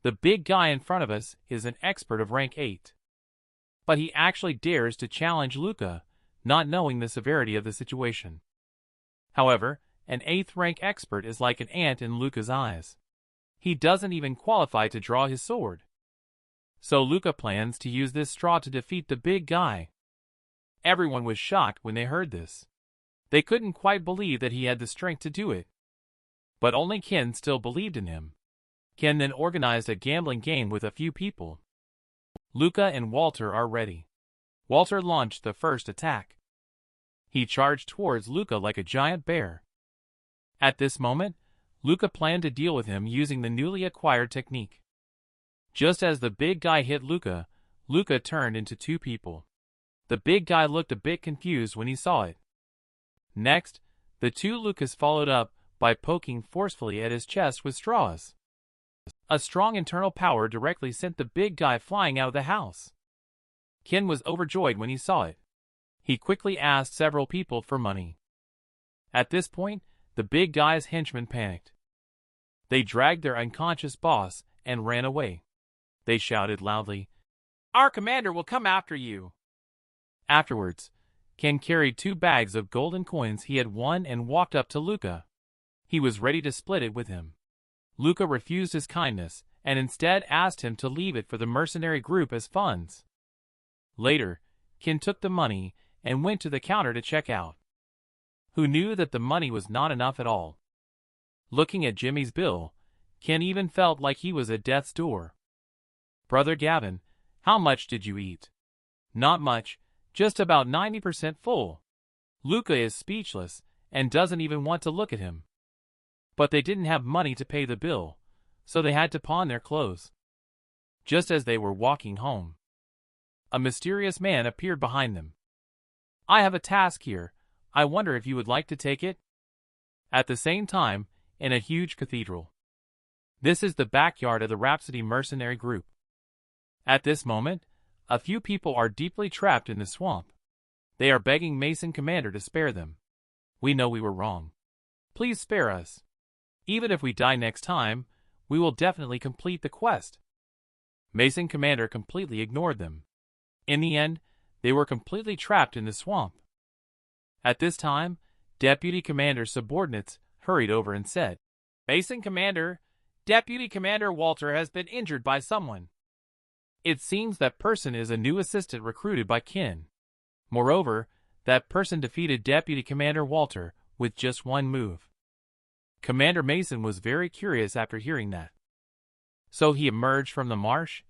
The big guy in front of us is an expert of rank 8. But he actually dares to challenge Luca, not knowing the severity of the situation. However, an 8th rank expert is like an ant in Luca's eyes. He doesn't even qualify to draw his sword. So Luca plans to use this straw to defeat the big guy. Everyone was shocked when they heard this. They couldn't quite believe that he had the strength to do it. But only Ken still believed in him. Ken then organized a gambling game with a few people. Luca and Walter are ready. Walter launched the first attack. He charged towards Luca like a giant bear. At this moment, Luca planned to deal with him using the newly acquired technique. Just as the big guy hit Luca, Luca turned into two people. The big guy looked a bit confused when he saw it. Next, the two Lucas followed up by poking forcefully at his chest with straws. A strong internal power directly sent the big guy flying out of the house. Ken was overjoyed when he saw it. He quickly asked several people for money. At this point, the big guy's henchmen panicked. They dragged their unconscious boss and ran away. They shouted loudly, "Our commander will come after you!" Afterwards, Ken carried 2 bags of golden coins he had won and walked up to Luca. He was ready to split it with him. Luca refused his kindness and instead asked him to leave it for the mercenary group as funds. Later, Ken took the money and went to the counter to check out. Who knew that the money was not enough at all? Looking at Jimmy's bill, Ken even felt like he was at death's door. "Brother Gavin, how much did you eat?" "Not much, just about 90% full." Luca is speechless and doesn't even want to look at him. But they didn't have money to pay the bill, so they had to pawn their clothes. Just as they were walking home, a mysterious man appeared behind them. "I have a task here. I wonder if you would like to take it?" At the same time, in a huge cathedral. This is the backyard of the Rhapsody mercenary group. At this moment, a few people are deeply trapped in the swamp. They are begging Mason Commander to spare them. "We know we were wrong. Please spare us. Even if we die next time, we will definitely complete the quest." Mason Commander completely ignored them. In the end, they were completely trapped in the swamp. At this time, Deputy Commander's subordinates hurried over and said, "Mason Commander, Deputy Commander Walter has been injured by someone." It seems that person is a new assistant recruited by Ken. Moreover, that person defeated Deputy Commander Walter with just one move. Commander Mason was very curious after hearing that. So he emerged from the marsh,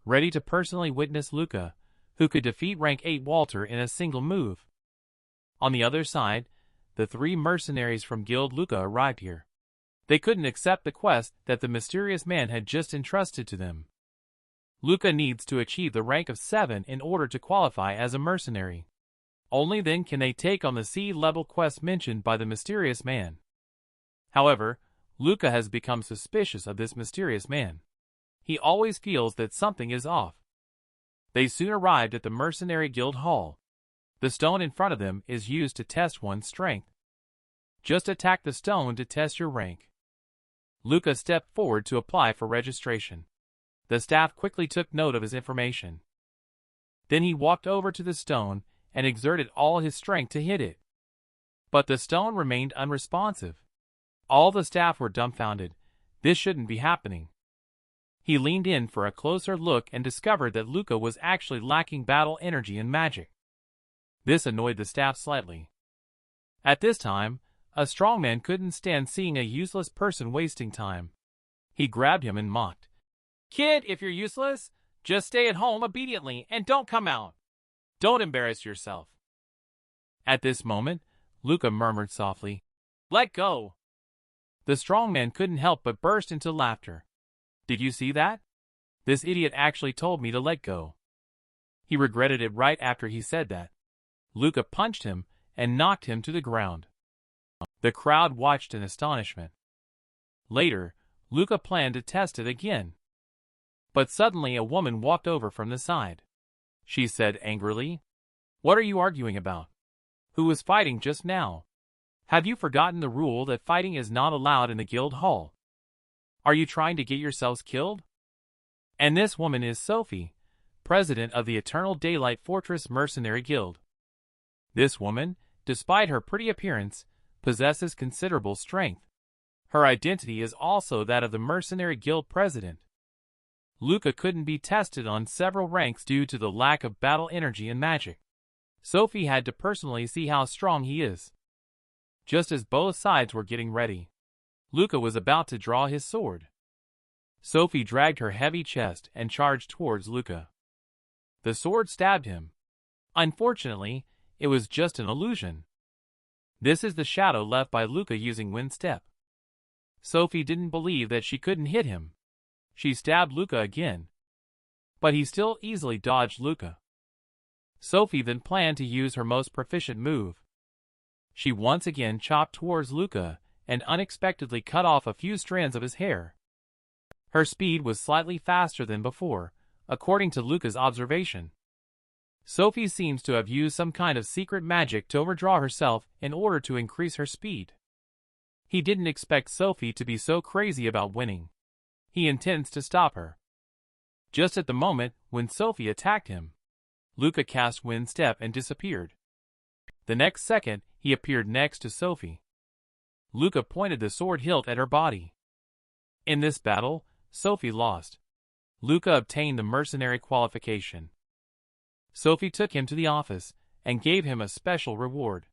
ready to personally witness Luca, who could defeat rank 8 Walter in a single move. On the other side, the 3 mercenaries from Guild Luca arrived here. They couldn't accept the quest that the mysterious man had just entrusted to them. Luca needs to achieve the rank of 7 in order to qualify as a mercenary. Only then can they take on the C-level quest mentioned by the mysterious man. However, Luca has become suspicious of this mysterious man. He always feels that something is off. They soon arrived at the Mercenary Guild Hall. The stone in front of them is used to test one's strength. Just attack the stone to test your rank. Luca stepped forward to apply for registration. The staff quickly took note of his information. Then he walked over to the stone and exerted all his strength to hit it. But the stone remained unresponsive. All the staff were dumbfounded. This shouldn't be happening. He leaned in for a closer look and discovered that Luca was actually lacking battle energy and magic. This annoyed the staff slightly. At this time, a strongman couldn't stand seeing a useless person wasting time. He grabbed him and mocked, "Kid, if you're useless, just stay at home obediently and don't come out. Don't embarrass yourself." At this moment, Luca murmured softly, "Let go." The strongman couldn't help but burst into laughter. "Did you see that? This idiot actually told me to let go." He regretted it right after he said that. Luca punched him and knocked him to the ground. The crowd watched in astonishment. Later, Luca planned to test it again. But suddenly a woman walked over from the side. She said angrily, "What are you arguing about? Who was fighting just now? Have you forgotten the rule that fighting is not allowed in the guild hall? Are you trying to get yourselves killed?" And this woman is Sophie, president of the Eternal Daylight Fortress Mercenary Guild. This woman, despite her pretty appearance, possesses considerable strength. Her identity is also that of the Mercenary Guild president. Luca couldn't be tested on several ranks due to the lack of battle energy and magic. Sophie had to personally see how strong he is. Just as both sides were getting ready, Luca was about to draw his sword. Sophie dragged her heavy chest and charged towards Luca. The sword stabbed him. Unfortunately, it was just an illusion. This is the shadow left by Luca using wind step. Sophie didn't believe that she couldn't hit him. She stabbed Luca again, but he still easily dodged Luca. Sophie then planned to use her most proficient move. She once again chopped towards Luca and unexpectedly cut off a few strands of his hair. Her speed was slightly faster than before, according to Luca's observation. Sophie seems to have used some kind of secret magic to overdraw herself in order to increase her speed. He didn't expect Sophie to be so crazy about winning. He intends to stop her. Just at the moment when Sophie attacked him, Luca cast wind step and disappeared. The next second, he appeared next to Sophie. Luca pointed the sword hilt at her body. In this battle, Sophie lost. Luca obtained the mercenary qualification. Sophie took him to the office and gave him a special reward.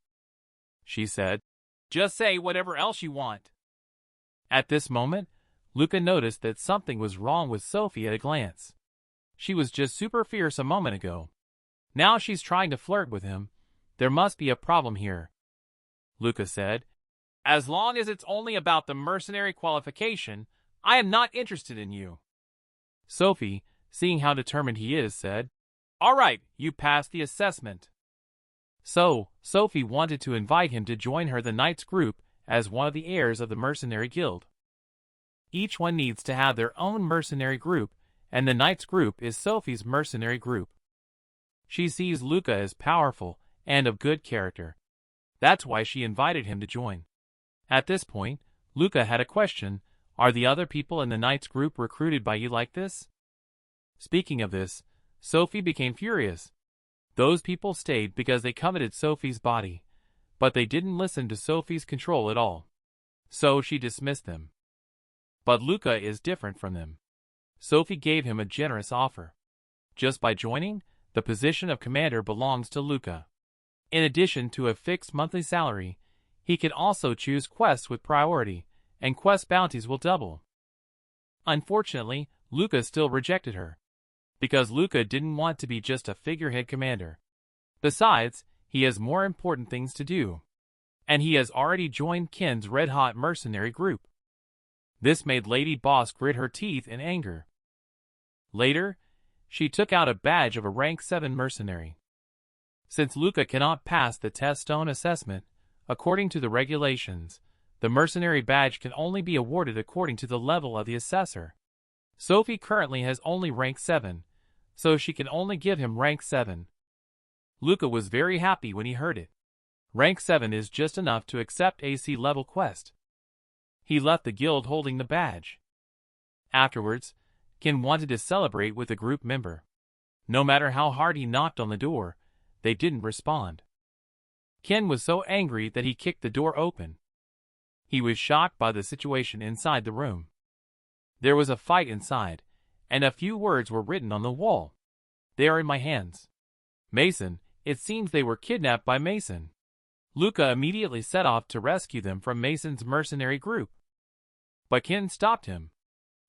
She said, "Just say whatever else you want." At this moment, Luca noticed that something was wrong with Sophie at a glance. She was just super fierce a moment ago. Now she's trying to flirt with him. There must be a problem here. Luca said, "As long as it's only about the mercenary qualification, I am not interested in you." Sophie, seeing how determined he is, said, "All right, you passed the assessment." So, Sophie wanted to invite him to join her the Knights group as one of the heirs of the Mercenary Guild. Each one needs to have their own mercenary group, and the Knights group is Sophie's mercenary group. She sees Luca as powerful and of good character. That's why she invited him to join. At this point, Luca had a question. Are the other people in the Knights group recruited by you like this? Speaking of this, Sophie became furious. Those people stayed because they coveted Sophie's body, but they didn't listen to Sophie's control at all. So she dismissed them. But Luca is different from them. Sophie gave him a generous offer. Just by joining, the position of commander belongs to Luca. In addition to a fixed monthly salary, he can also choose quests with priority, and quest bounties will double. Unfortunately, Luca still rejected her, because Luca didn't want to be just a figurehead commander. Besides, he has more important things to do, and he has already joined Ken's red-hot mercenary group. This made Lady Boss grit her teeth in anger. Later, she took out a badge of a rank 7 mercenary. Since Luca cannot pass the test stone assessment, according to the regulations, the mercenary badge can only be awarded according to the level of the assessor. Sophie currently has only rank 7, so she can only give him rank 7. Luca was very happy when he heard it. Rank 7 is just enough to accept AC level quest. He left the guild holding the badge. Afterwards, Ken wanted to celebrate with a group member. No matter how hard he knocked on the door, they didn't respond. Ken was so angry that he kicked the door open. He was shocked by the situation inside the room. There was a fight inside, and a few words were written on the wall. "They are in my hands. Mason, it seems they were kidnapped by Mason." Luca immediately set off to rescue them from Mason's mercenary group. But Ken stopped him.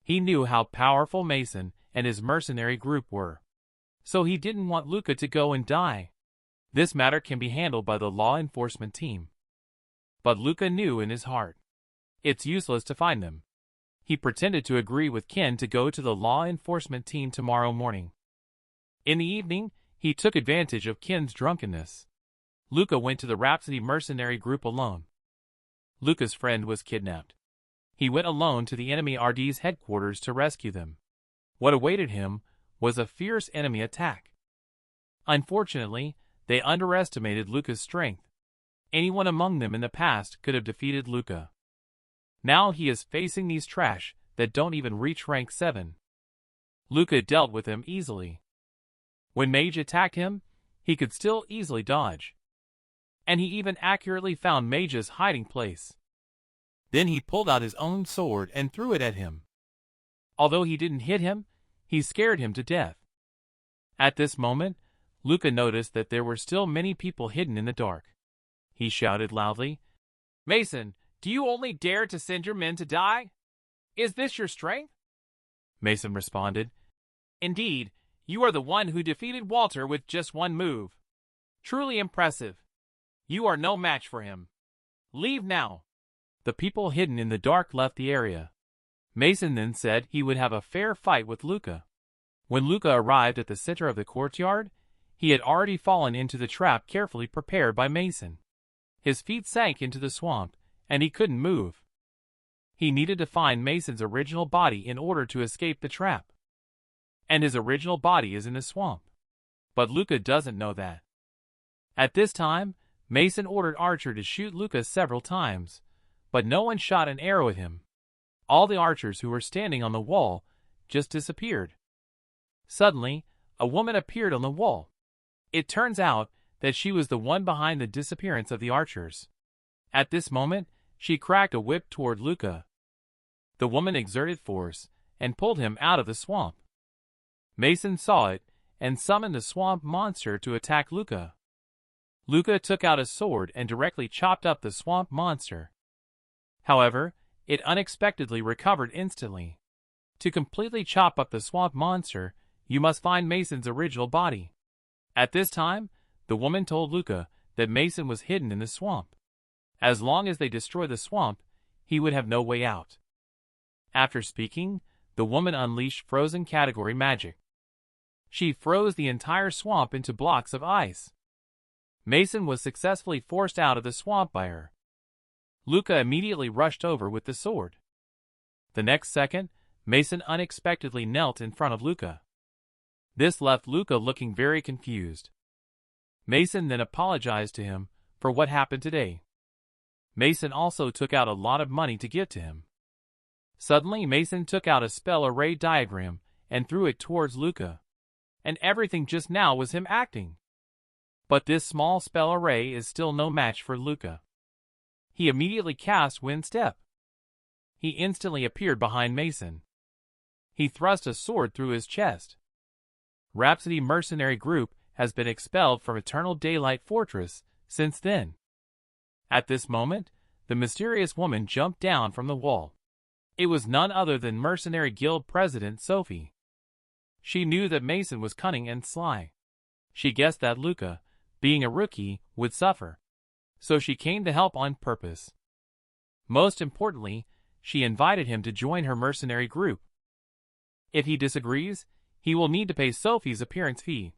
He knew how powerful Mason and his mercenary group were, so he didn't want Luca to go and die. This matter can be handled by the law enforcement team. But Luca knew in his heart, it's useless to find them. He pretended to agree with Ken to go to the law enforcement team tomorrow morning. In the evening, he took advantage of Ken's drunkenness. Luca went to the Rhapsody mercenary group alone. Luca's friend was kidnapped. He went alone to the enemy RD's headquarters to rescue them. What awaited him was a fierce enemy attack. Unfortunately, they underestimated Luca's strength. Anyone among them in the past could have defeated Luca. Now he is facing these trash that don't even reach rank 7. Luca dealt with him easily. When Mage attacked him, he could still easily dodge. And he even accurately found Mage's hiding place. Then he pulled out his own sword and threw it at him. Although he didn't hit him, he scared him to death. At this moment, Luca noticed that there were still many people hidden in the dark. He shouted loudly, "Mason, do you only dare to send your men to die? Is this your strength?" Mason responded, "Indeed, you are the one who defeated Walter with just one move. Truly impressive. You are no match for him. Leave now." The people hidden in the dark left the area. Mason then said he would have a fair fight with Luca. When Luca arrived at the center of the courtyard, he had already fallen into the trap carefully prepared by Mason. His feet sank into the swamp, and he couldn't move. He needed to find Mason's original body in order to escape the trap. And his original body is in the swamp. But Luca doesn't know that. At this time, Mason ordered Archer to shoot Luca several times, but no one shot an arrow at him. All the archers who were standing on the wall just disappeared. Suddenly, a woman appeared on the wall. It turns out that she was the one behind the disappearance of the archers. At this moment, she cracked a whip toward Luca. The woman exerted force and pulled him out of the swamp. Mason saw it and summoned the swamp monster to attack Luca. Luca took out a sword and directly chopped up the swamp monster. However, it unexpectedly recovered instantly. To completely chop up the swamp monster, you must find Mason's original body. At this time, the woman told Luca that Mason was hidden in the swamp. As long as they destroy the swamp, he would have no way out. After speaking, the woman unleashed frozen category magic. She froze the entire swamp into blocks of ice. Mason was successfully forced out of the swamp by her. Luca immediately rushed over with the sword. The next second, Mason unexpectedly knelt in front of Luca. This left Luca looking very confused. Mason then apologized to him for what happened today. Mason also took out a lot of money to give to him. Suddenly, Mason took out a spell array diagram and threw it towards Luca. And everything just now was him acting. But this small spell array is still no match for Luca. He immediately cast Wind Step. He instantly appeared behind Mason. He thrust a sword through his chest. Rhapsody mercenary group has been expelled from Eternal Daylight Fortress since then. At this moment, the mysterious woman jumped down from the wall. It was none other than Mercenary Guild President Sophie. She knew that Mason was cunning and sly. She guessed that Luca, being a rookie, would suffer. So she came to help on purpose. Most importantly, she invited him to join her mercenary group. If he disagrees, he will need to pay Sophie's appearance fee.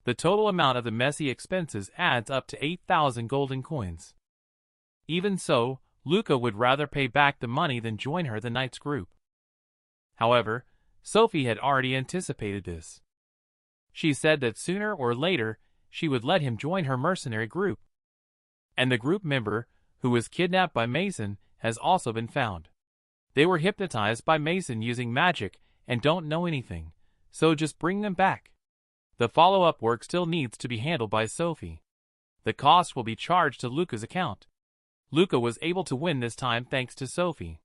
The total amount of the messy expenses adds up to 8,000 golden coins. Even so, Luca would rather pay back the money than join her the knight's group. However, Sophie had already anticipated this. She said that sooner or later she would let him join her mercenary group. And the group member, who was kidnapped by Mason, has also been found. They were hypnotized by Mason using magic and don't know anything, so just bring them back. The follow-up work still needs to be handled by Sophie. The cost will be charged to Luca's account. Luca was able to win this time thanks to Sophie.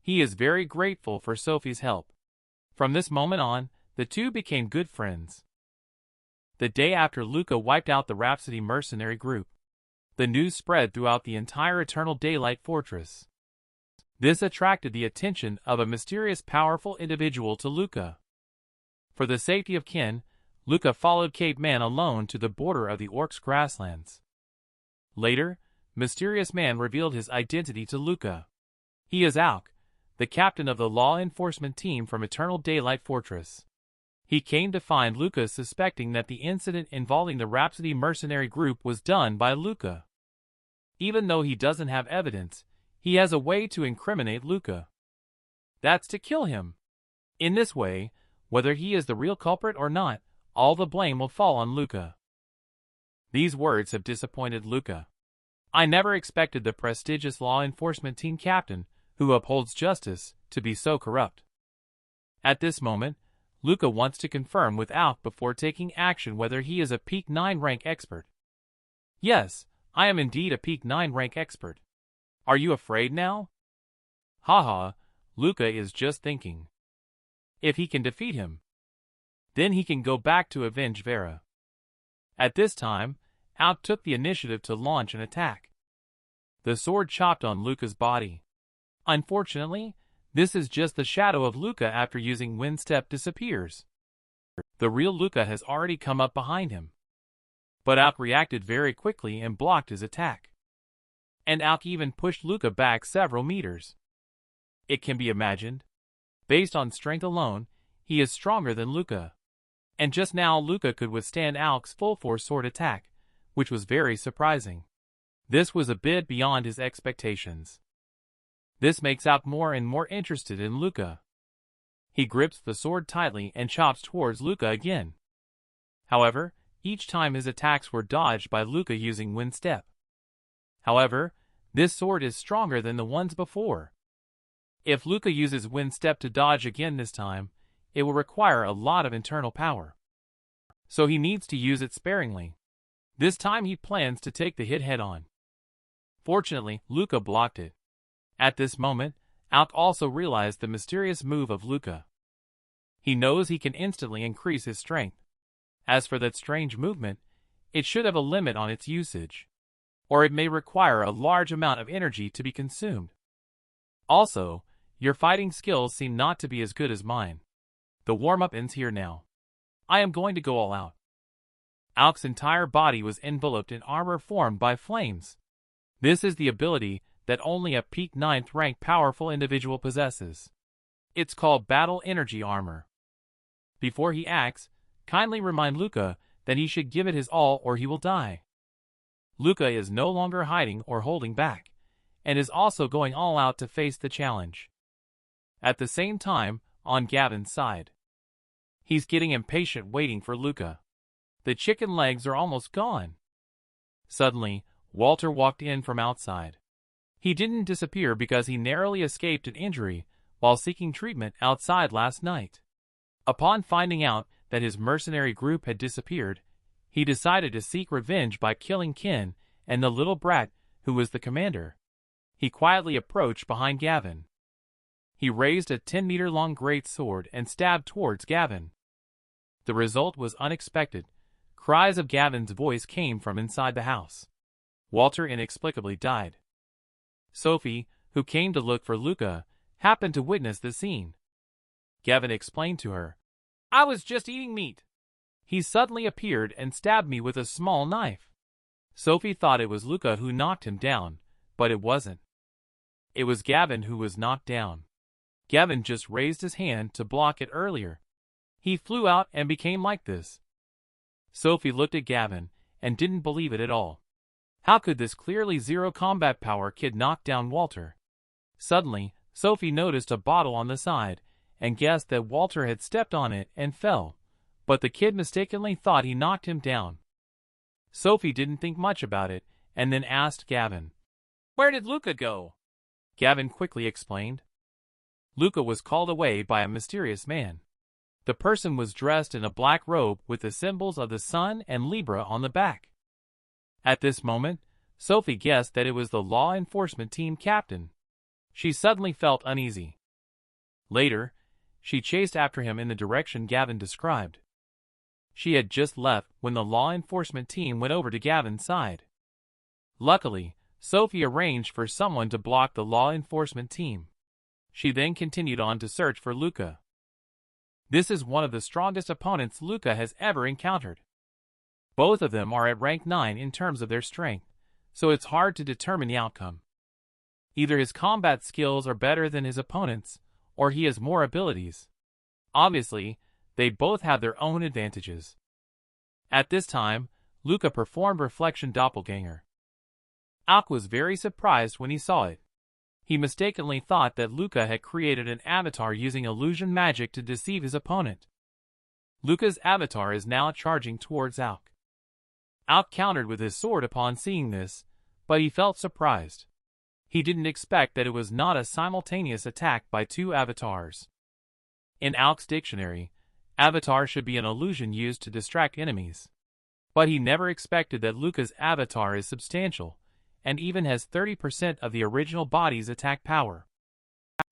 He is very grateful for Sophie's help. From this moment on, the two became good friends. The day after Luca wiped out the Rhapsody mercenary group, the news spread throughout the entire Eternal Daylight Fortress. This attracted the attention of a mysterious powerful individual to Luca. For the safety of Ken, Luca followed Cape Man alone to the border of the Orcs' grasslands. Later, Mysterious Man revealed his identity to Luca. He is Auk, the captain of the law enforcement team from Eternal Daylight Fortress. He came to find Luca suspecting that the incident involving the Rhapsody mercenary group was done by Luca. Even though he doesn't have evidence, he has a way to incriminate Luca. That's to kill him. In this way, whether he is the real culprit or not, all the blame will fall on Luca. These words have disappointed Luca. I never expected the prestigious law enforcement team captain, who upholds justice, to be so corrupt. At this moment, Luca wants to confirm with Alk before taking action whether he is a Peak 9 rank expert. Yes, I am indeed a Peak 9 rank expert. Are you afraid now? Haha, Luca is just thinking. If he can defeat him, then he can go back to avenge Vera. At this time, Alk took the initiative to launch an attack. The sword chopped on Luca's body. Unfortunately, this is just the shadow of Luca after using Wind Step disappears. The real Luca has already come up behind him. But Alk reacted very quickly and blocked his attack. And Alk even pushed Luca back several meters. It can be imagined. Based on strength alone, he is stronger than Luca. And just now Luca could withstand Alk's full-force sword attack, which was very surprising. This was a bit beyond his expectations. This makes Alk more and more interested in Luca. He grips the sword tightly and chops towards Luca again. However, each time his attacks were dodged by Luca using Wind Step. However, this sword is stronger than the ones before. If Luca uses Wind Step to dodge again this time, it will require a lot of internal power. So he needs to use it sparingly. This time he plans to take the hit head-on. Fortunately, Luca blocked it. At this moment, Alk also realized the mysterious move of Luca. He knows he can instantly increase his strength. As for that strange movement, it should have a limit on its usage, or it may require a large amount of energy to be consumed. Also, your fighting skills seem not to be as good as mine. The warm-up ends here now. I am going to go all out. Alk's entire body was enveloped in armor formed by flames. This is the ability that only a Peak 9th rank powerful individual possesses. It's called Battle Energy Armor. Before he acts, kindly remind Luca that he should give it his all or he will die. Luca is no longer hiding or holding back, and is also going all out to face the challenge. At the same time, on Gavin's side, he's getting impatient waiting for Luca. The chicken legs are almost gone. Suddenly, Walter walked in from outside. He didn't disappear because he narrowly escaped an injury while seeking treatment outside last night. Upon finding out that his mercenary group had disappeared, he decided to seek revenge by killing Ken and the little brat who was the commander. He quietly approached behind Gavin. He raised a 10-meter-long great sword and stabbed towards Gavin. The result was unexpected. Cries of Gavin's voice came from inside the house. Walter inexplicably died. Sophie, who came to look for Luca, happened to witness the scene. Gavin explained to her, "I was just eating meat. He suddenly appeared and stabbed me with a small knife." Sophie thought it was Luca who knocked him down, but it wasn't. It was Gavin who was knocked down. Gavin just raised his hand to block it earlier. He flew out and became like this. Sophie looked at Gavin and didn't believe it at all. How could this clearly zero combat power kid knock down Walter? Suddenly, Sophie noticed a bottle on the side and guessed that Walter had stepped on it and fell, but the kid mistakenly thought he knocked him down. Sophie didn't think much about it and then asked Gavin, "Where did Luca go?" Gavin quickly explained. Luca was called away by a mysterious man. The person was dressed in a black robe with the symbols of the sun and Libra on the back. At this moment, Sophie guessed that it was the law enforcement team captain. She suddenly felt uneasy. Later, she chased after him in the direction Gavin described. She had just left when the law enforcement team went over to Gavin's side. Luckily, Sophie arranged for someone to block the law enforcement team. She then continued on to search for Luca. This is one of the strongest opponents Luca has ever encountered. Both of them are at rank 9 in terms of their strength, so it's hard to determine the outcome. Either his combat skills are better than his opponent's, or he has more abilities. Obviously, they both have their own advantages. At this time, Luca performed Reflection Doppelganger. Alk was very surprised when he saw it. He mistakenly thought that Luca had created an avatar using illusion magic to deceive his opponent. Luca's avatar is now charging towards Alk. Alk countered with his sword upon seeing this, but he felt surprised. He didn't expect that it was not a simultaneous attack by two avatars. In Alk's dictionary, Avatar should be an illusion used to distract enemies. But he never expected that Luca's avatar is substantial, and even has 30% of the original body's attack power.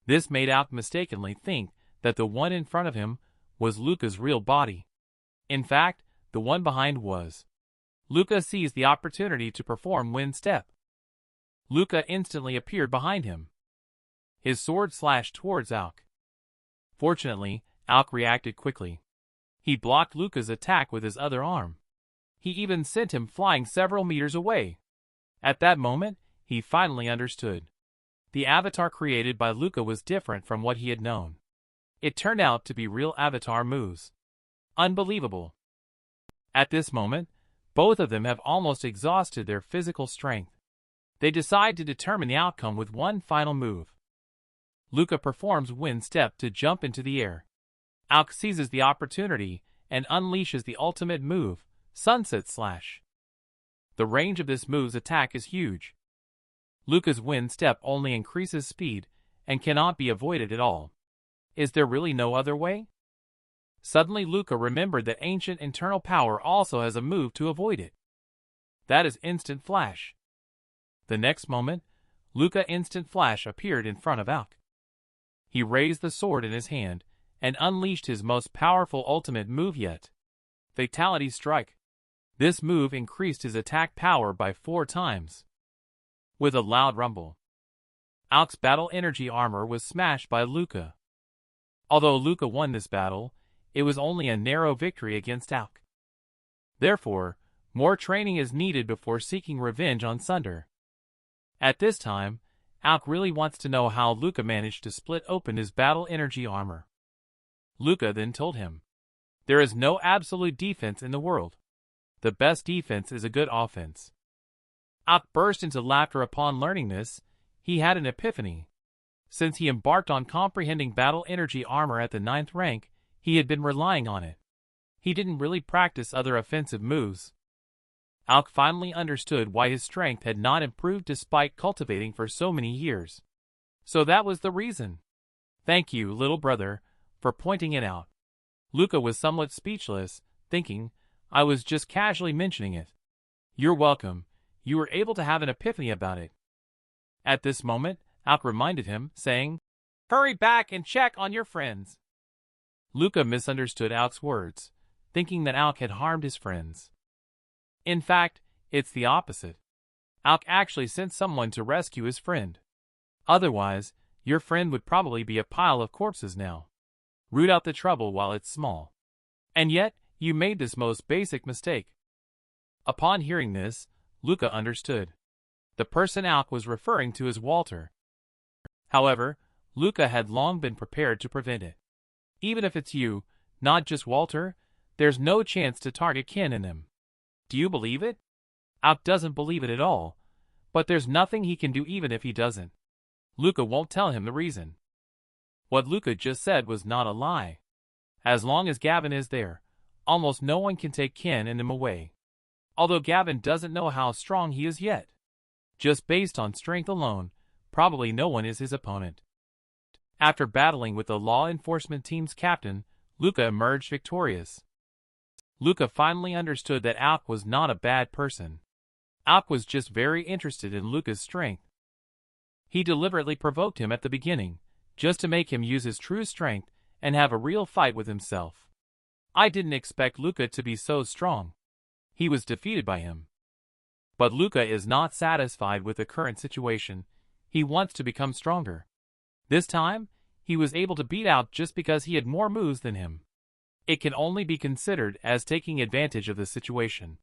This made Alk mistakenly think that the one in front of him was Luca's real body. In fact, the one behind was. Luca seized the opportunity to perform wind step. Luca instantly appeared behind him. His sword slashed towards Alk. Fortunately, Alk reacted quickly. He blocked Luca's attack with his other arm. He even sent him flying several meters away. At that moment, he finally understood. The avatar created by Luca was different from what he had known. It turned out to be real avatar moves. Unbelievable. At this moment, both of them have almost exhausted their physical strength. They decide to determine the outcome with one final move. Luca performs wind step to jump into the air. Alk seizes the opportunity and unleashes the ultimate move, Sunset Slash. The range of this move's attack is huge. Luca's wind step only increases speed and cannot be avoided at all. Is there really no other way? Suddenly Luca remembered that ancient internal power also has a move to avoid it. That is Instant Flash. The next moment, Luca Instant Flash appeared in front of Alk. He raised the sword in his hand and unleashed his most powerful ultimate move yet. Fatality Strike. This move increased his attack power by 4 times. With a loud rumble, Alk's battle energy armor was smashed by Luca. Although Luca won this battle, it was only a narrow victory against Alk. Therefore, more training is needed before seeking revenge on Sunder. At this time, Alk really wants to know how Luca managed to split open his battle energy armor. Luca then told him, "There is no absolute defense in the world. The best defense is a good offense." Alk burst into laughter upon learning this. He had an epiphany. Since he embarked on comprehending battle energy armor at the 9th rank, he had been relying on it. He didn't really practice other offensive moves. Alk finally understood why his strength had not improved despite cultivating for so many years. So that was the reason. "Thank you, little brother, for pointing it out." Luca was somewhat speechless, thinking, "I was just casually mentioning it." "You're welcome. You were able to have an epiphany about it." At this moment, Alk reminded him, saying, "Hurry back and check on your friends." Luca misunderstood Alk's words, thinking that Alk had harmed his friends. In fact, it's the opposite. Alk actually sent someone to rescue his friend. Otherwise, your friend would probably be a pile of corpses now. Root out the trouble while it's small. And yet, you made this most basic mistake. Upon hearing this, Luca understood. The person Alk was referring to as Walter. However, Luca had long been prepared to prevent it. Even if it's you, not just Walter, there's no chance to target kin in them. Do you believe it? Alk doesn't believe it at all, but there's nothing he can do even if he doesn't. Luca won't tell him the reason. What Luca just said was not a lie. As long as Gavin is there, almost no one can take kin in him away. Although Gavin doesn't know how strong he is yet. Just based on strength alone, probably no one is his opponent. After battling with the law enforcement team's captain, Luca emerged victorious. Luca finally understood that Alk was not a bad person. Alk was just very interested in Luca's strength. He deliberately provoked him at the beginning, just to make him use his true strength and have a real fight with himself. I didn't expect Luca to be so strong. He was defeated by him. But Luca is not satisfied with the current situation. He wants to become stronger. This time, he was able to beat Alk just because he had more moves than him. It can only be considered as taking advantage of the situation.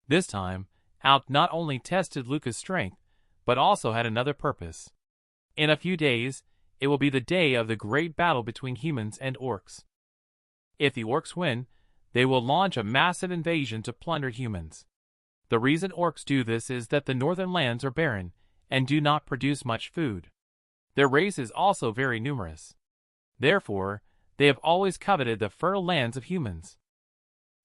This time, Alk not only tested Luca's strength, but also had another purpose. In a few days, it will be the day of the great battle between humans and orcs. If the orcs win, they will launch a massive invasion to plunder humans. The reason orcs do this is that the northern lands are barren and do not produce much food. Their race is also very numerous. Therefore, they have always coveted the fertile lands of humans.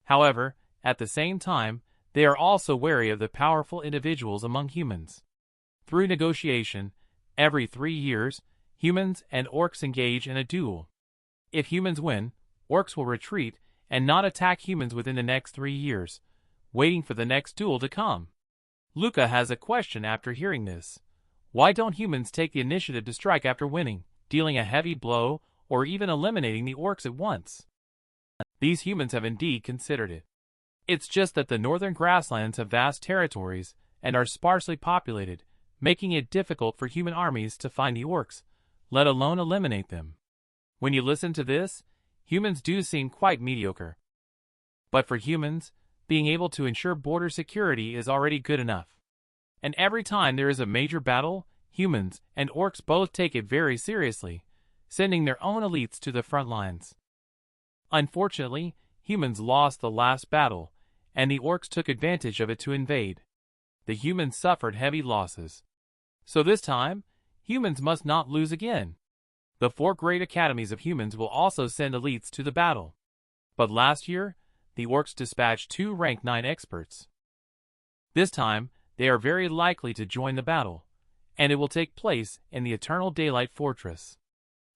However, at the same time, they are also wary of the powerful individuals among humans. Through negotiation, every 3 years, humans and orcs engage in a duel. If humans win, orcs will retreat and not attack humans within the next 3 years, waiting for the next duel to come. Luca has a question after hearing this. Why don't humans take the initiative to strike after winning, dealing a heavy blow, or even eliminating the orcs at once? These humans have indeed considered it. It's just that the northern grasslands have vast territories and are sparsely populated, making it difficult for human armies to find the orcs, let alone eliminate them. When you listen to this, humans do seem quite mediocre. But for humans, being able to ensure border security is already good enough. And every time there is a major battle, humans and orcs both take it very seriously, sending their own elites to the front lines. Unfortunately, humans lost the last battle, and the orcs took advantage of it to invade. The humans suffered heavy losses. So this time, humans must not lose again. The 4 great academies of humans will also send elites to the battle. But last year, the orcs dispatched 2 rank 9 experts. This time, they are very likely to join the battle, and it will take place in the Eternal Daylight Fortress.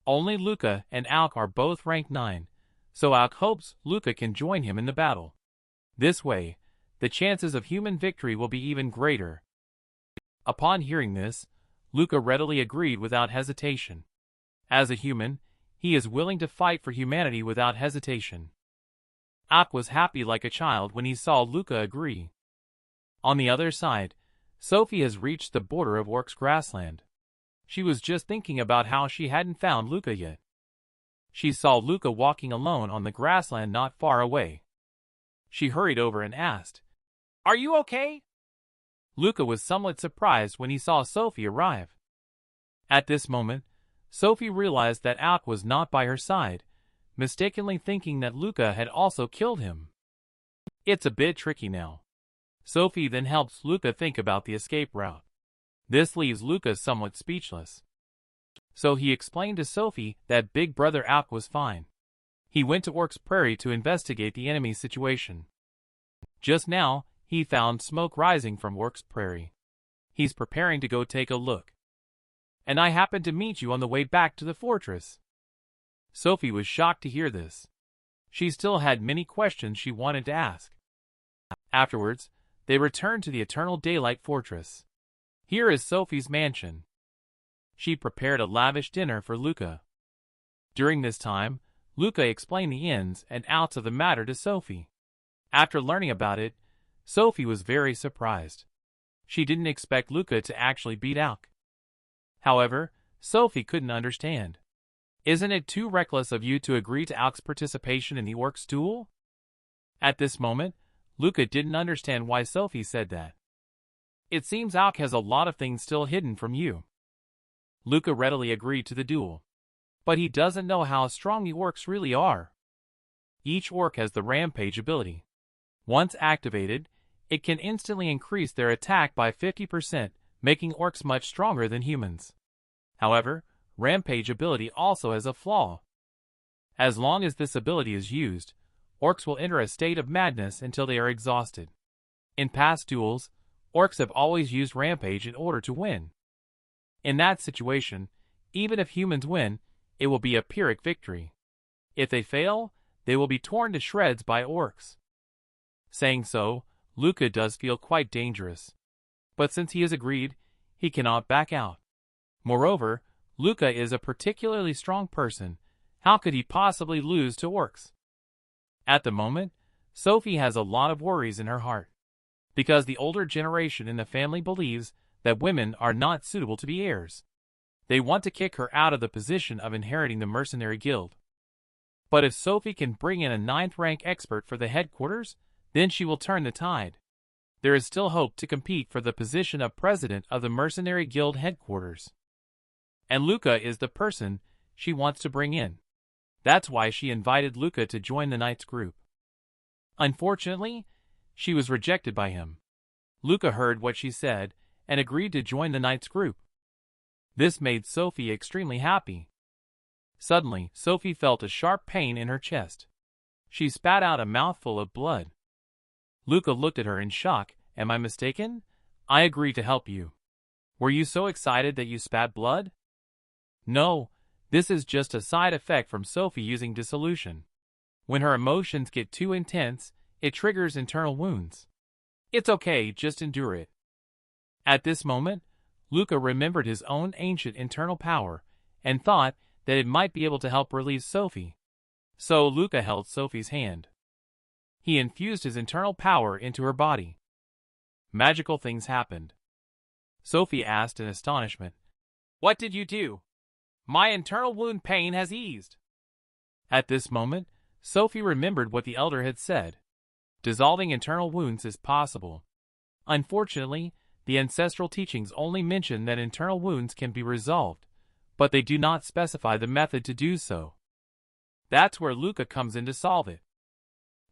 Only Luca and Alk are both rank 9, so Alk hopes Luca can join him in the battle. This way, the chances of human victory will be even greater. Upon hearing this, Luca readily agreed without hesitation. As a human, he is willing to fight for humanity without hesitation. Alk was happy like a child when he saw Luca agree. On the other side, Sophie has reached the border of Orc's grassland. She was just thinking about how she hadn't found Luca yet. She saw Luca walking alone on the grassland not far away. She hurried over and asked, "Are you okay?" Luca was somewhat surprised when he saw Sophie arrive. At this moment, Sophie realized that Alk was not by her side, mistakenly thinking that Luca had also killed him. It's a bit tricky now. Sophie then helps Luca think about the escape route. This leaves Luca somewhat speechless. So he explained to Sophie that Big Brother Alk was fine. He went to Orc's Prairie to investigate the enemy's situation. Just now, he found smoke rising from Orc's Prairie. He's preparing to go take a look. And I happened to meet you on the way back to the fortress. Sophie was shocked to hear this. She still had many questions she wanted to ask. Afterwards, they returned to the Eternal Daylight Fortress. Here is Sophie's mansion. She prepared a lavish dinner for Luca. During this time, Luca explained the ins and outs of the matter to Sophie. After learning about it, Sophie was very surprised. She didn't expect Luca to actually beat Alk. However, Sophie couldn't understand. Isn't it too reckless of you to agree to Alk's participation in the Orc's duel? At this moment, Luca didn't understand why Sophie said that. It seems Alk has a lot of things still hidden from you. Luca readily agreed to the duel. But he doesn't know how strong the orcs really are. Each orc has the rampage ability. Once activated, it can instantly increase their attack by 50%, making orcs much stronger than humans. However, rampage ability also has a flaw. As long as this ability is used, orcs will enter a state of madness until they are exhausted. In past duels, orcs have always used rampage in order to win. In that situation, even if humans win, it will be a Pyrrhic victory. If they fail, they will be torn to shreds by orcs. Saying so, Luca does feel quite dangerous. But since he has agreed, he cannot back out. Moreover, Luca is a particularly strong person. How could he possibly lose to orcs? At the moment, Sophie has a lot of worries in her heart. Because the older generation in the family believes that women are not suitable to be heirs. They want to kick her out of the position of inheriting the mercenary guild. But if Sophie can bring in a 9th rank expert for the headquarters, then she will turn the tide. There is still hope to compete for the position of president of the mercenary guild headquarters. And Luca is the person she wants to bring in. That's why she invited Luca to join the Knights group. Unfortunately, she was rejected by him. Luca heard what she said and agreed to join the Knights group. This made Sophie extremely happy. Suddenly, Sophie felt a sharp pain in her chest. She spat out a mouthful of blood. Luca looked at her in shock. Am I mistaken? I agreed to help you. Were you so excited that you spat blood? No, this is just a side effect from Sophie using dissolution. When her emotions get too intense, it triggers internal wounds. It's okay, just endure it. At this moment, Luca remembered his own ancient internal power and thought that it might be able to help release Sophie. So Luca held Sophie's hand. He infused his internal power into her body. Magical things happened. Sophie asked in astonishment, "What did you do? My internal wound pain has eased." At this moment, Sophie remembered what the elder had said. Dissolving internal wounds is possible. Unfortunately, the ancestral teachings only mention that internal wounds can be resolved, but they do not specify the method to do so. That's where Luca comes in to solve it.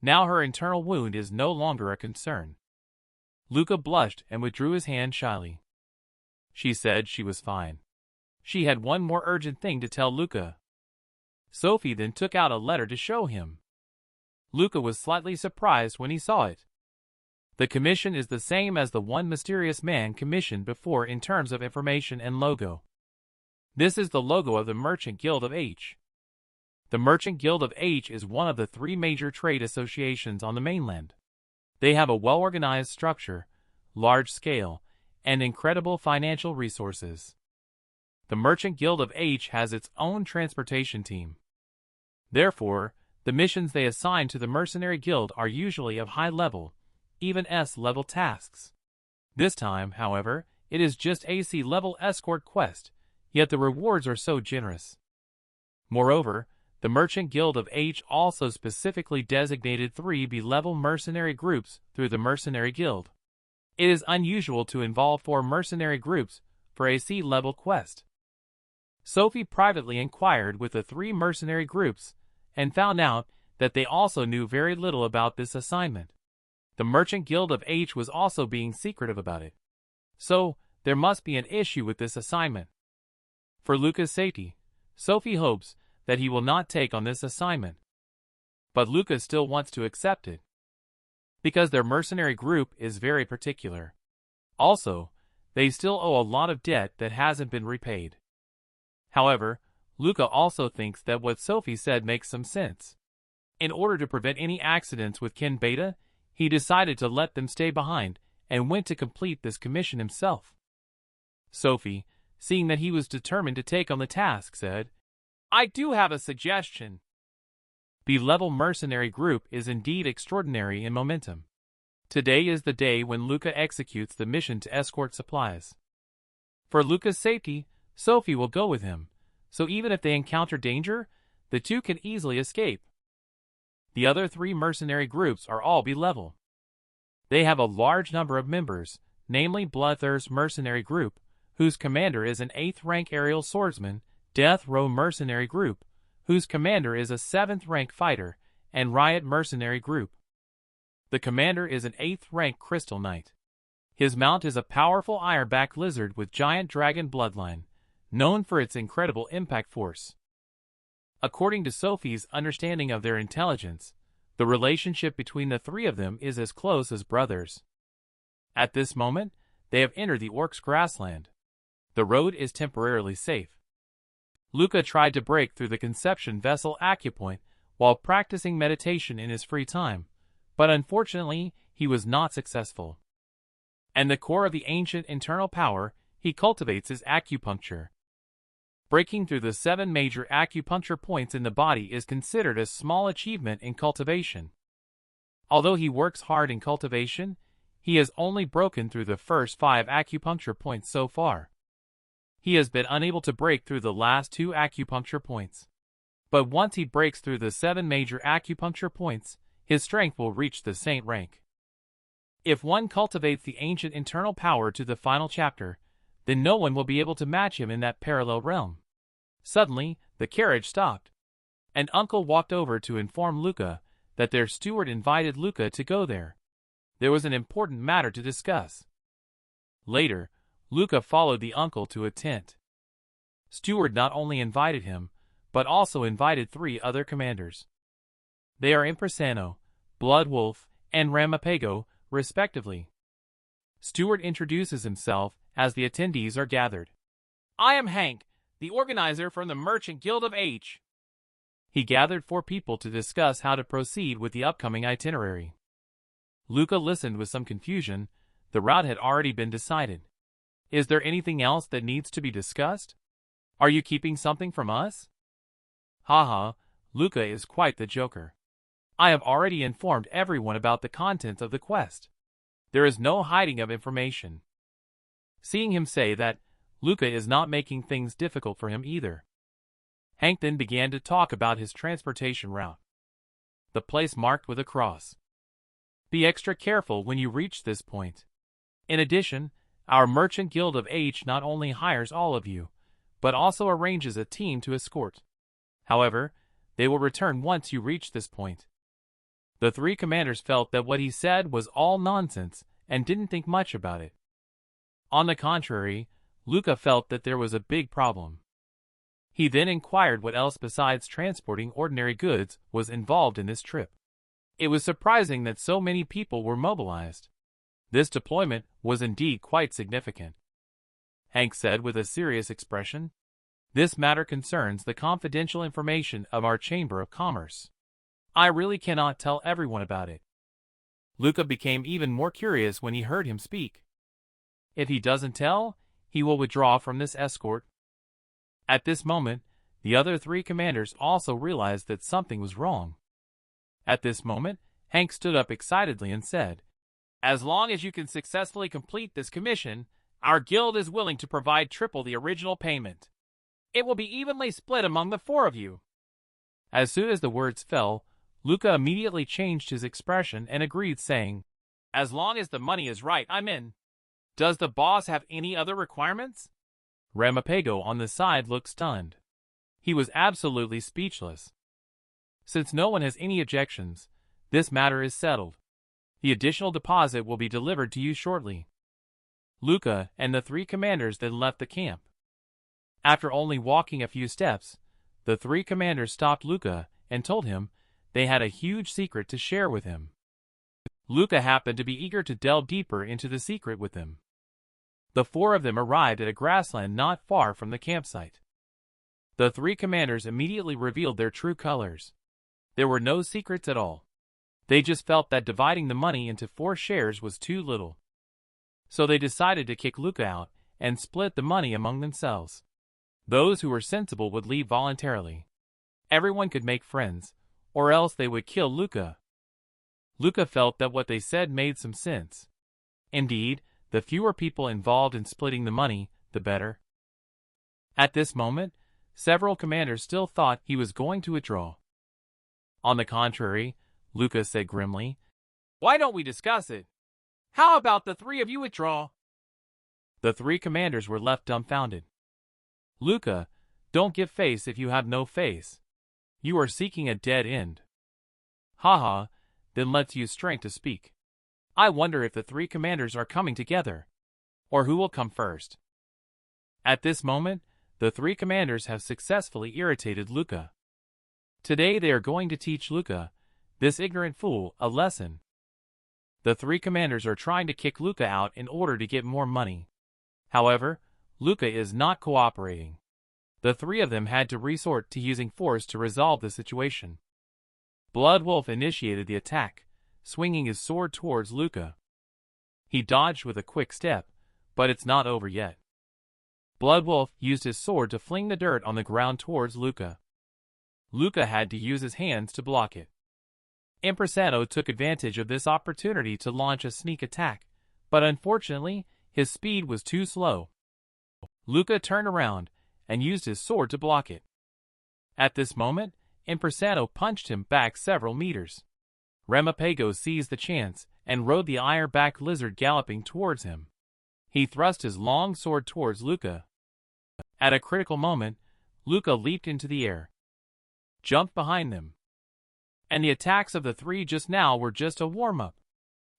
Now her internal wound is no longer a concern. Luca blushed and withdrew his hand shyly. She said she was fine. She had one more urgent thing to tell Luca. Sophie then took out a letter to show him. Luca was slightly surprised when he saw it. The commission is the same as the one mysterious man commissioned before in terms of information and logo. This is the logo of the Merchant Guild of H. The Merchant Guild of H is one of the 3 major trade associations on the mainland. They have a well-organized structure, large scale, and incredible financial resources. The Merchant Guild of H has its own transportation team. Therefore, the missions they assign to the Mercenary Guild are usually of high level, even S-level tasks. This time, however, it is just AC-level escort quest, yet the rewards are so generous. Moreover, the Merchant Guild of H also specifically designated 3 B-level mercenary groups through the Mercenary Guild. It is unusual to involve 4 mercenary groups for a C-level quest. Sophie privately inquired with the 3 mercenary groups and found out that they also knew very little about this assignment. The Merchant Guild of H was also being secretive about it. So, there must be an issue with this assignment. For Luca's safety, Sophie hopes that he will not take on this assignment. But Luca still wants to accept it, because their mercenary group is very particular. Also, they still owe a lot of debt that hasn't been repaid. However, Luca also thinks that what Sophie said makes some sense. In order to prevent any accidents with Ken Beta, he decided to let them stay behind and went to complete this commission himself. Sophie, seeing that he was determined to take on the task, said, "I do have a suggestion." The level mercenary group is indeed extraordinary in momentum. Today is the day when Luca executes the mission to escort supplies. For Luca's safety, Sophie will go with him, so even if they encounter danger, the 2 can easily escape. The other 3 mercenary groups are all B-level. They have a large number of members, namely Bloodthirst Mercenary Group, whose commander is an 8th rank aerial swordsman, Death Row Mercenary Group, whose commander is a 7th rank fighter, and Riot Mercenary Group. The commander is an 8th rank Crystal Knight. His mount is a powerful ironback lizard with giant dragon bloodline, known for its incredible impact force. According to Sophie's understanding of their intelligence, the relationship between the 3 of them is as close as brothers. At this moment, they have entered the Orcs' grassland. The road is temporarily safe. Luca tried to break through the conception vessel acupoint while practicing meditation in his free time, but unfortunately, he was not successful. And the core of the ancient internal power, he cultivates his acupuncture. Breaking through the 7 major acupuncture points in the body is considered a small achievement in cultivation. Although he works hard in cultivation, he has only broken through the first 5 acupuncture points so far. He has been unable to break through the last 2 acupuncture points. But once he breaks through the 7 major acupuncture points, his strength will reach the saint rank. If one cultivates the ancient internal power to the final chapter, then no one will be able to match him in that parallel realm. Suddenly, the carriage stopped. An uncle walked over to inform Luca that their steward invited Luca to go there. There was an important matter to discuss. Later, Luca followed the uncle to a tent. Steward not only invited him, but also invited 3 other commanders. They are Impresano, Bloodwolf, and Ramapago, respectively. Steward introduces himself as the attendees are gathered. "I am Hank, the organizer from the Merchant Guild of H." He gathered 4 people to discuss how to proceed with the upcoming itinerary. Luca listened with some confusion. The route had already been decided. Is there anything else that needs to be discussed? Are you keeping something from us? Haha, Luca is quite the joker. I have already informed everyone about the contents of the quest. There is no hiding of information. Seeing him say that, Luca is not making things difficult for him either. Hank then began to talk about his transportation route. The place marked with a cross. Be extra careful when you reach this point. In addition, our Merchant Guild of H not only hires all of you, but also arranges a team to escort. However, they will return once you reach this point. The 3 commanders felt that what he said was all nonsense and didn't think much about it. On the contrary, Luca felt that there was a big problem. He then inquired what else besides transporting ordinary goods was involved in this trip. It was surprising that so many people were mobilized. This deployment was indeed quite significant. Hank said with a serious expression, "This matter concerns the confidential information of our Chamber of Commerce. I really cannot tell everyone about it." Luca became even more curious when he heard him speak. If he doesn't tell, he will withdraw from this escort. At this moment, the other 3 commanders also realized that something was wrong. At this moment, Hank stood up excitedly and said, "As long as you can successfully complete this commission, our guild is willing to provide triple the original payment. It will be evenly split among the 4 of you." As soon as the words fell, Luca immediately changed his expression and agreed, saying, "As long as the money is right, I'm in. Does the boss have any other requirements?" Ramapago on the side looked stunned. He was absolutely speechless. Since no one has any objections, this matter is settled. The additional deposit will be delivered to you shortly. Luca and the 3 commanders then left the camp. After only walking a few steps, the 3 commanders stopped Luca and told him they had a huge secret to share with him. Luca happened to be eager to delve deeper into the secret with them. The 4 of them arrived at a grassland not far from the campsite. The 3 commanders immediately revealed their true colors. There were no secrets at all. They just felt that dividing the money into 4 shares was too little. So they decided to kick Luca out and split the money among themselves. Those who were sensible would leave voluntarily. Everyone could make friends, or else they would kill Luca. Luca felt that what they said made some sense. Indeed, the fewer people involved in splitting the money, the better. At this moment, several commanders still thought he was going to withdraw. On the contrary, Luca said grimly, "Why don't we discuss it? How about the 3 of you withdraw?" The 3 commanders were left dumbfounded. "Luca, don't give face if you have no face. You are seeking a dead end." "Haha, then let's use strength to speak. I wonder if the 3 commanders are coming together, or who will come first." At this moment, the 3 commanders have successfully irritated Luca. Today they are going to teach Luca, this ignorant fool, a lesson. The 3 commanders are trying to kick Luca out in order to get more money. However, Luca is not cooperating. The 3 of them had to resort to using force to resolve the situation. Blood Wolf initiated the attack, swinging his sword towards Luca. He dodged with a quick step, but it's not over yet. Blood Wolf used his sword to fling the dirt on the ground towards Luca. Luca had to use his hands to block it. Impresato took advantage of this opportunity to launch a sneak attack, but unfortunately, his speed was too slow. Luca turned around and used his sword to block it. At this moment, Impresato punched him back several meters. Ramapago seized the chance and rode the iron-backed lizard galloping towards him. He thrust his long sword towards Luca. At a critical moment, Luca leaped into the air, jumped behind them. And the attacks of the 3 just now were just a warm-up.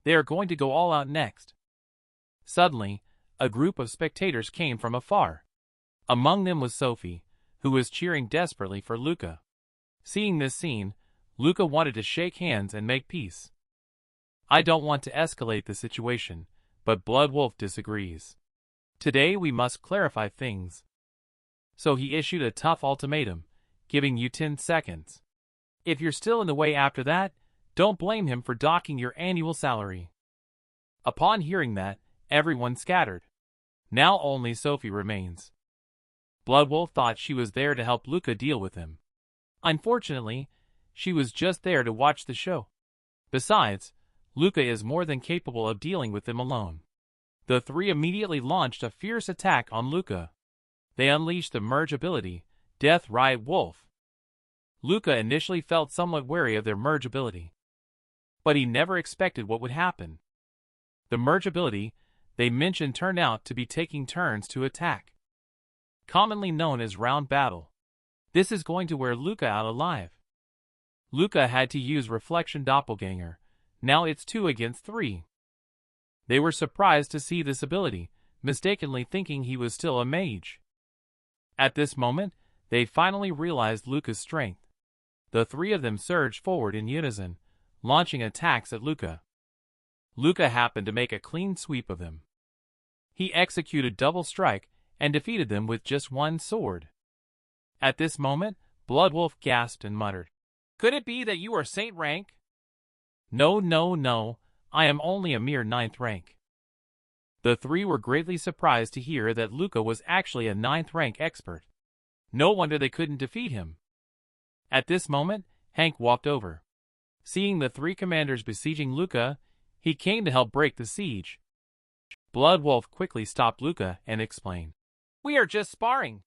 They are going to go all out next. Suddenly, a group of spectators came from afar. Among them was Sophie, who was cheering desperately for Luca. Seeing this scene, Luca wanted to shake hands and make peace. "I don't want to escalate the situation, but Blood Wolf disagrees. Today we must clarify things." So he issued a tough ultimatum, giving you 10 seconds. If you're still in the way after that, don't blame him for docking your annual salary. Upon hearing that, everyone scattered. Now only Sophie remains. Bloodwolf thought she was there to help Luca deal with him. Unfortunately, she was just there to watch the show. Besides, Luca is more than capable of dealing with him alone. The three immediately launched a fierce attack on Luca. They unleashed the merge ability, Death Riot Wolf. Luca initially felt somewhat wary of their merge ability, but he never expected what would happen. The merge ability they mentioned turned out to be taking turns to attack, commonly known as round battle. This is going to wear Luca out alive. Luca had to use Reflection Doppelganger. Now it's 2 against 3. They were surprised to see this ability, mistakenly thinking he was still a mage. At this moment, they finally realized Luca's strength. The three of them surged forward in unison, launching attacks at Luca. Luca happened to make a clean sweep of them. He executed double strike and defeated them with just one sword. At this moment, Bloodwolf gasped and muttered, "Could it be that you are Saint rank?" No, no, no, I am only a mere 9th rank. The three were greatly surprised to hear that Luca was actually a 9th rank expert. No wonder they couldn't defeat him. At this moment, Hank walked over. Seeing the three commanders besieging Luca, he came to help break the siege. Bloodwolf quickly stopped Luca and explained, "We are just sparring."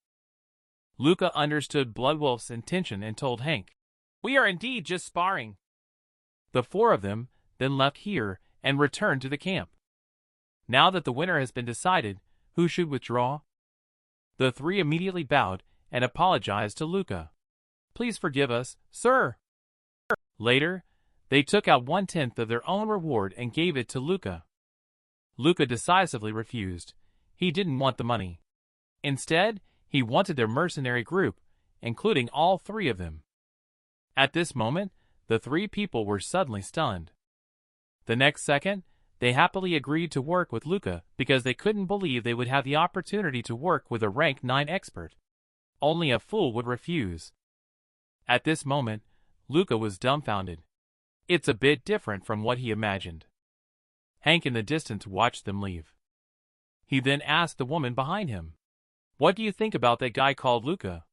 Luca understood Bloodwolf's intention and told Hank, "We are indeed just sparring." The four of them then left here and returned to the camp. Now that the winner has been decided, who should withdraw? The three immediately bowed and apologized to Luca. "Please forgive us, sir." Later, they took out 1/10 of their own reward and gave it to Luca. Luca decisively refused. He didn't want the money. Instead, he wanted their mercenary group, including all three of them. At this moment, the three people were suddenly stunned. The next second, they happily agreed to work with Luca because they couldn't believe they would have the opportunity to work with a rank 9 expert. Only a fool would refuse. At this moment, Luca was dumbfounded. It's a bit different from what he imagined. Hank in the distance watched them leave. He then asked the woman behind him, "What do you think about that guy called Luca?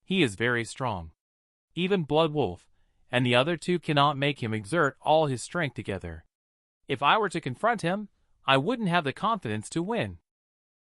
He is very strong. Even Bloodwolf and the other two cannot make him exert all his strength together. If I were to confront him, I wouldn't have the confidence to win."